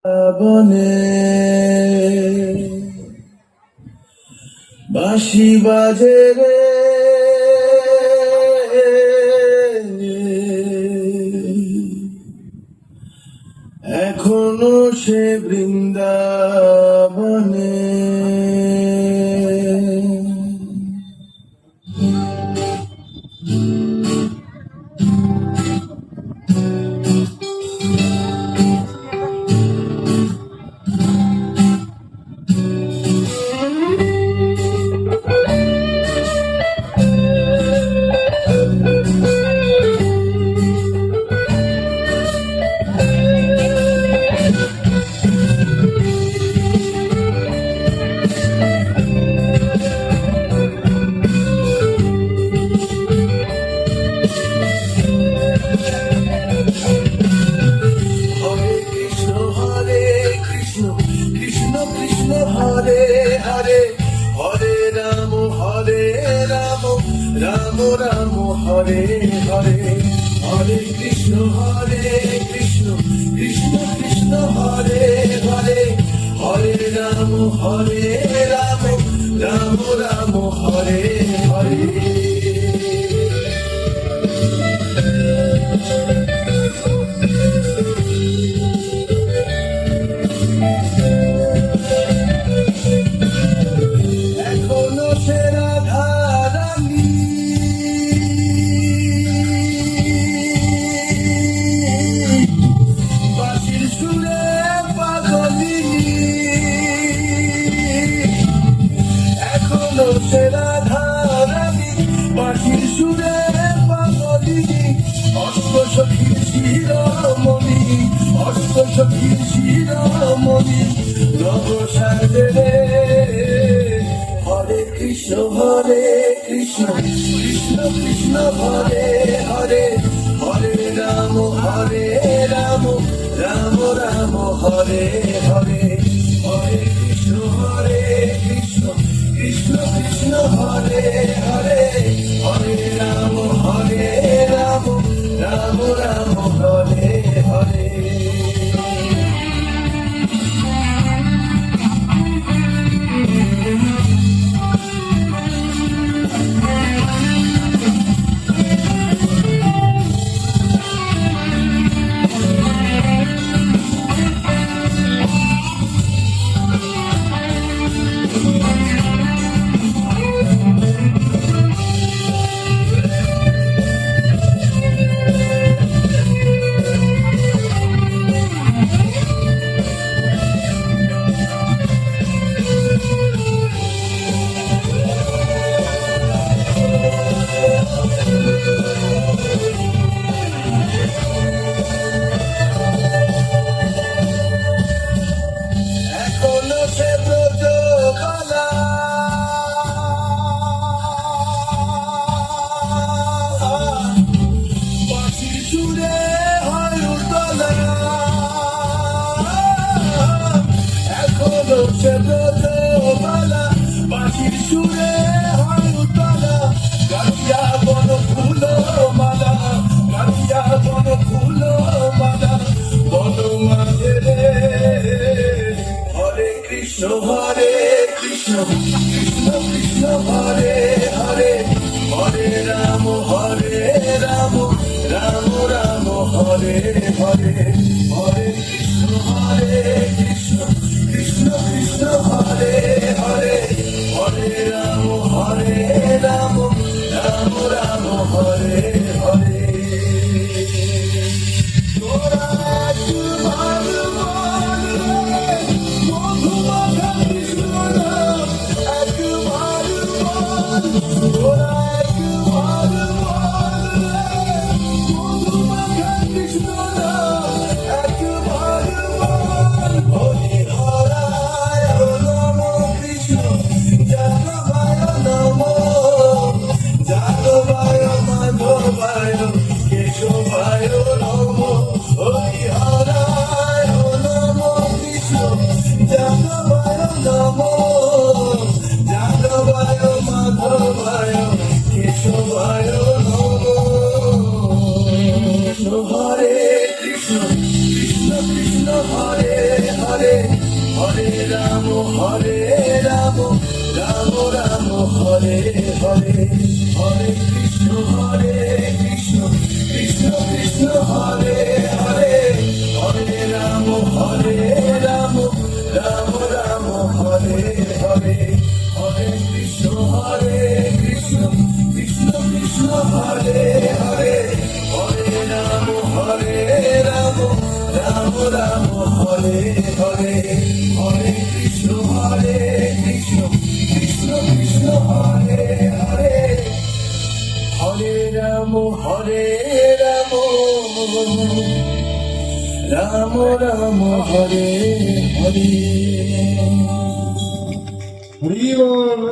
বনে বাঁশি বাজে রে, এখনো সে বৃন্দাবনে। হরে হরে হরে রাম রাম রাম হরে হরে, হরে কৃষ্ণ কৃষ্ণ কৃষ্ণ হরে হরে, হরে রাম রাম রাম হরে হরে। বাঁশির সুরে পাগলিনী, অষ্ট সখীর শিরোমণি, অষ্ট সখীর শিরোমণি নব সাজে রে। হরে কৃষ্ণ কৃষ্ণ কৃষ্ণ হরে হরে, হরে রাম রাম রাম হরে হরে, হরে কৃষ্ণ কৃষ্ণ কৃষ্ণ কৃষ্ণ হরে হরে, হরে রাম রাম রাম হরে হরে। বাঁশির সুরে হয় উতলা, গাছিয়া বন ফুল মালা, গাছিয়া বন ফুল মালা বন মাঝে রে। হরে কৃষ্ণ কৃষ্ণ কৃষ্ণ হরে হরে, হরে রাম রাম রাম হরে হরে, হরে কৃষ্ণ কৃষ্ণ কৃষ্ণ কৃষ্ণ হরে হরে, হরে রাম রাম রাম হরে হরে। তোরা একবার বল রে, মধুমাখা কৃষ্ণ নাম একবার বল, তোরা একবার বল রে, মধুমাখা কৃষ্ণ নাম হরে রাম রাম রাম হরে হরে, হরে কৃষ্ণ কৃষ্ণ কৃষ্ণ হরে হরে, হরে রাম রাম রাম হরে হরে, হরে কৃষ্ণ কৃষ্ণ কৃষ্ণ হরে হরে, হরে রাম রাম রাম হরে হরে, হরে কৃষ্ণ কৃষ্ণ কৃষ্ণ হরে হরে, হরে রাম রাম রাম হরে হরে। হরি বল।